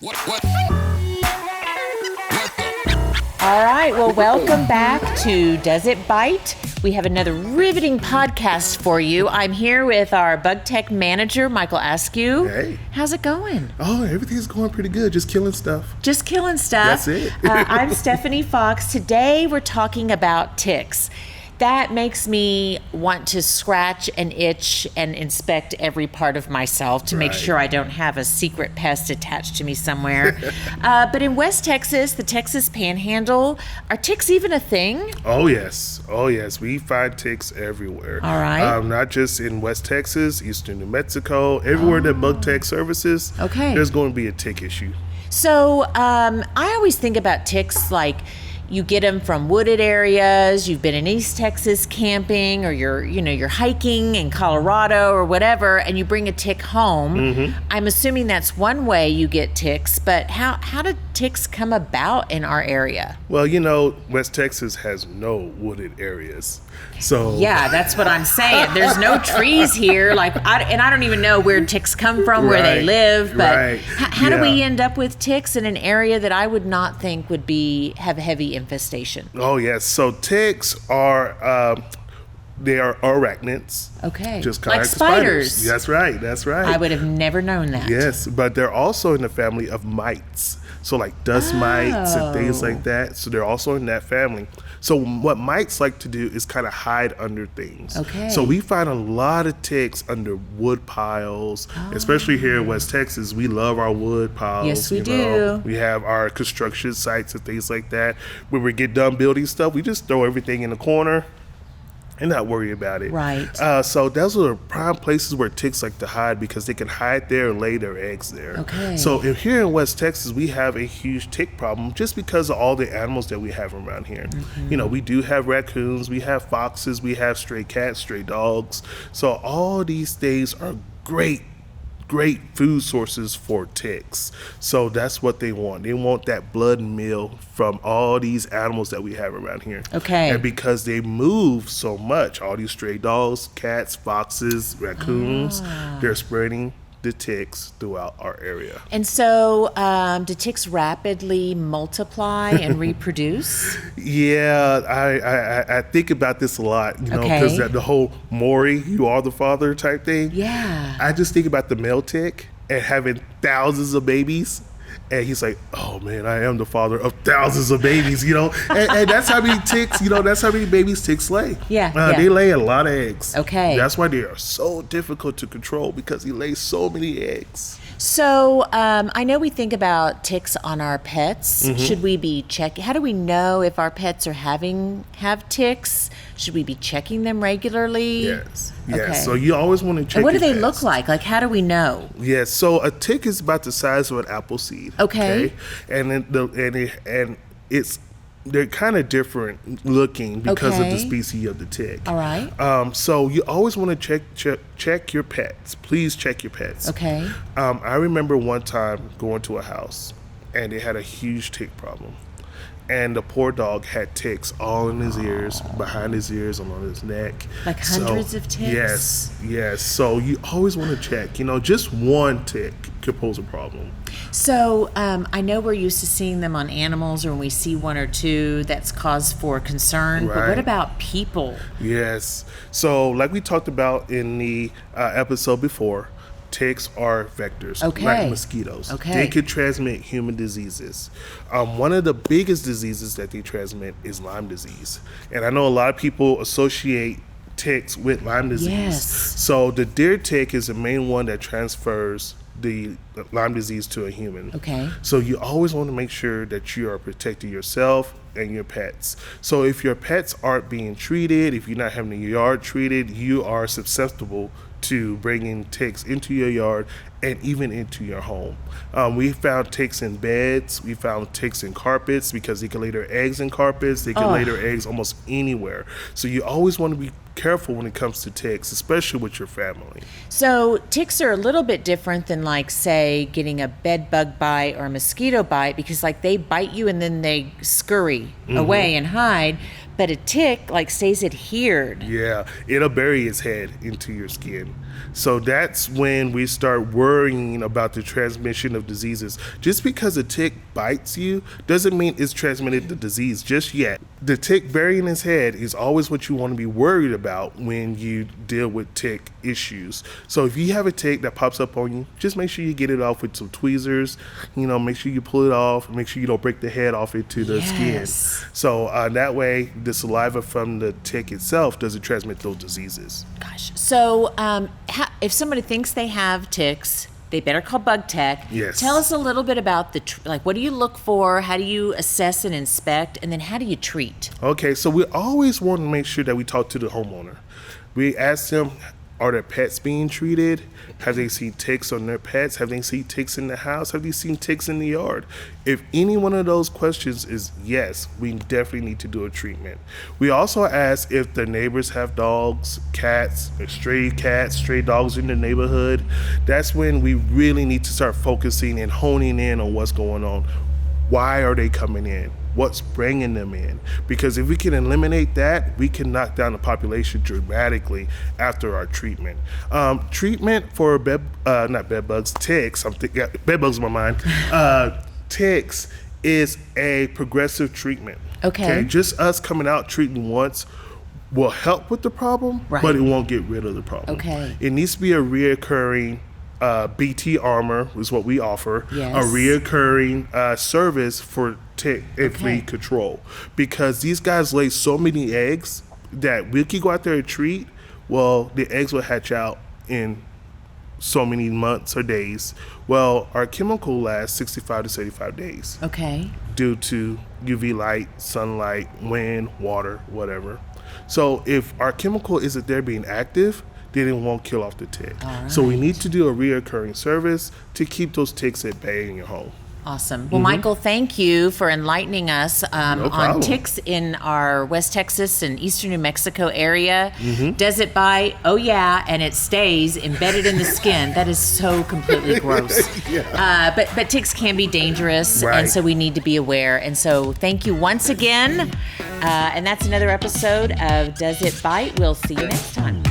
What? All right, well, welcome back to Does It Bite? We have another riveting podcast for you. I'm here with our Bug Tech manager, Michael Askew. Hey. How's it going? Oh, everything's going pretty good. Just killing stuff. Just killing stuff. That's it. I'm Stephanie Fox. Today we're talking about ticks. That makes me want to scratch and itch and inspect every part of myself to make Right. sure I don't have a secret pest attached to me somewhere. But in West Texas, the Texas Panhandle, are ticks even a thing? Oh, yes. We find ticks everywhere. All right. Not just in West Texas, Eastern New Mexico, everywhere that Bug Tech services. Okay. There's going to be a tick issue. So I always think about ticks like you get them from wooded areas. You've been in East Texas camping, or you're hiking in Colorado or whatever, and you bring a tick home. Mm-hmm. I'm assuming that's one way you get ticks. But how do ticks come about in our area? Well, West Texas has no wooded areas. So Yeah, that's what I'm saying. There's no trees here, and I don't even know where ticks come from, where they Right, live. But right, how do we yeah. end up with ticks in an area that I would not think would have heavy infestation? Oh, yes. So ticks are, they are arachnids. Okay. Just Like kind of spiders. That's right. I would have never known that. Yes, but they're also in the family of mites. So like dust mites and things like that. So they're also in that family. So what mites like to do is kind of hide under things. Okay. So we find a lot of ticks under wood piles, especially here in West Texas. We love our wood piles. Yes, we you know. do. We have our construction sites and things like that. When we get done building stuff, we just throw everything in the corner and not worry about it. Right. So those are prime places where ticks like to hide because they can hide there and lay their eggs there. Okay. So here in West Texas, we have a huge tick problem just because of all the animals that we have around here. Mm-hmm. We do have raccoons, we have foxes, we have stray cats, stray dogs. So all these things are great food sources for ticks. So that's what they want. They want that blood meal from all these animals that we have around here. Okay. And because they move so much, all these stray dogs, cats, foxes, raccoons, they're spreading the ticks throughout our area. And so do ticks rapidly multiply and reproduce? Yeah, I think about this a lot, because Okay. the whole Maury, you are the father type thing. Yeah. I just think about the male tick and having thousands of babies. And he's like, oh man, I am the father of thousands of babies, and that's how many ticks, that's how many babies ticks lay. Yeah. They lay a lot of eggs. Okay. That's why they are so difficult to control because he lays so many eggs. So I know we think about ticks on our pets. Mm-hmm. Should we be checking? How do we know if our pets are have ticks? Should we be checking them regularly? Yes. Okay. So you always want to check And what do your they pets. look like? Like, how do we know? Yes, so a tick is about the size of an apple seed. Okay. And then they're kind of different looking because of the Okay. species of the tick. All right. So you always want to check your pets. Please check your pets. Okay. I remember one time going to a house and they had a huge tick problem. And the poor dog had ticks all in his ears, behind his ears, and on his neck. Like hundreds of ticks? Yes. So you always want to check. Just one tick could pose a problem. So I know we're used to seeing them on animals, or when we see one or two, that's cause for concern. But what Right. about people? Yes. So like we talked about in the episode before, ticks are vectors, Okay. like mosquitoes. Okay. They could transmit human diseases. One of the biggest diseases that they transmit is Lyme disease. And I know a lot of people associate ticks with Lyme disease. Yes. So the deer tick is the main one that transfers the Lyme disease to a human. Okay. So you always want to make sure that you are protecting yourself and your pets. So if your pets aren't being treated, if you're not having your yard treated, you are susceptible to bringing ticks into your yard and even into your home. We found ticks in beds. We found ticks in carpets because they can lay their eggs in carpets. They can lay their eggs almost anywhere. So you always want to be careful when it comes to ticks, especially with your family. So ticks are a little bit different than, like, say, getting a bed bug bite or a mosquito bite, because like they bite you and then they scurry away and hide. But a tick like stays adhered. Yeah, it'll bury its head into your skin. So that's when we start worrying about the transmission of diseases. Just because a tick bites you doesn't mean it's transmitted the disease just yet. The tick burying its head is always what you want to be worried about when you deal with tick issues. So if you have a tick that pops up on you, just make sure you get it off with some tweezers. Make sure you pull it off. Make sure you don't break the head off into the skin. So that way, the saliva from the tick itself doesn't transmit those diseases. Gosh. So if somebody thinks they have ticks, they better call Bug Tech. Yes. Tell us a little bit about what do you look for? How do you assess and inspect? And then how do you treat? Okay, so we always want to make sure that we talk to the homeowner. We ask them, are their pets being treated? Have they seen ticks on their pets? Have they seen ticks in the house? Have they seen ticks in the yard? If any one of those questions is yes, we definitely need to do a treatment. We also ask if the neighbors have dogs, cats, stray dogs in the neighborhood. That's when we really need to start focusing and honing in on what's going on. Why are they coming in? What's bringing them in? Because if we can eliminate that, we can knock down the population dramatically after our treatment. Treatment for ticks. Bed bugs in my mind. Ticks is a progressive treatment. Okay. Just us coming out treating once will help with the problem, but it won't get rid of the problem. Okay. It needs to be a reoccurring BT Armor is what we offer. Yes. A reoccurring service for tick and flea control, because these guys lay so many eggs that we can go out there and treat. Well, the eggs will hatch out in so many months or days. Well, our chemical lasts 65 to 75 days. Okay. Due to UV light, sunlight, wind, water, whatever. So if our chemical isn't there being active, then it won't kill off the tick. So we need to do a reoccurring service to keep those ticks at bay in your home. Awesome. Well, Michael, thank you for enlightening us on ticks in our West Texas and Eastern New Mexico area. Does it bite? Oh, yeah, and it stays embedded in the skin. That is so completely gross. But ticks can be dangerous, and so we need to be aware. And so thank you once again. And that's another episode of Does It Bite? We'll see you next time.